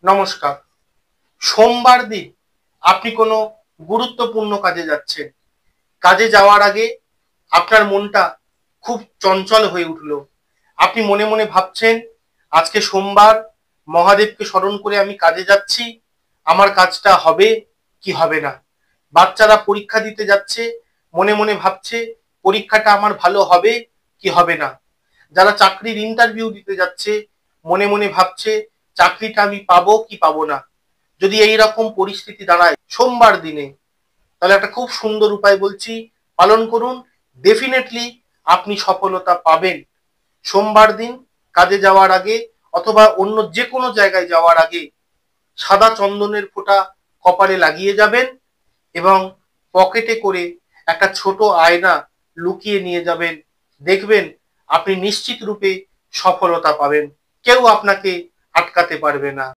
নমস্কার। সোমবার দিন আপনি কোনো গুরুত্বপূর্ণ কাজে যাচ্ছেন। কাজে যাওয়ার আগে আপনার মনটা খুব চঞ্চল হয়ে উঠল। আপনি মনে মনে ভাবছেন, আজকে সোমবার, মহাদেবকে স্মরণ করে আমি কাজে যাচ্ছি, আমার কাজটা হবে কি হবে না। বাচ্চারা পরীক্ষা দিতে যাচ্ছে, মনে মনে ভাবছে পরীক্ষাটা আমার ভালো হবে কি হবে না। যারা চাকরির ইন্টারভিউ দিতে যাচ্ছে, মনে মনে ভাবছে চাকরিটা আমি পাবো কি পাবো না। যদি এই রকম পরিস্থিতি দাঁড়ায় সোমবার দিনে, তাহলে একটা খুব সুন্দর উপায় বলছি, পালন করুন। ডেফিনেটলি আপনি সফলতা পাবেন। সোমবার দিন কাজে যাওয়ার আগে অথবা অন্য যে কোনো জায়গায় যাওয়ার আগে সাদা চন্দনের ফোঁটা কপালে লাগিয়ে যাবেন এবং পকেটে করে একটা ছোট আয়না লুকিয়ে নিয়ে যাবেন। দেখবেন আপনি নিশ্চিত রূপে সফলতা পাবেন। কেউ আপনাকে আটকাতে পারবে না।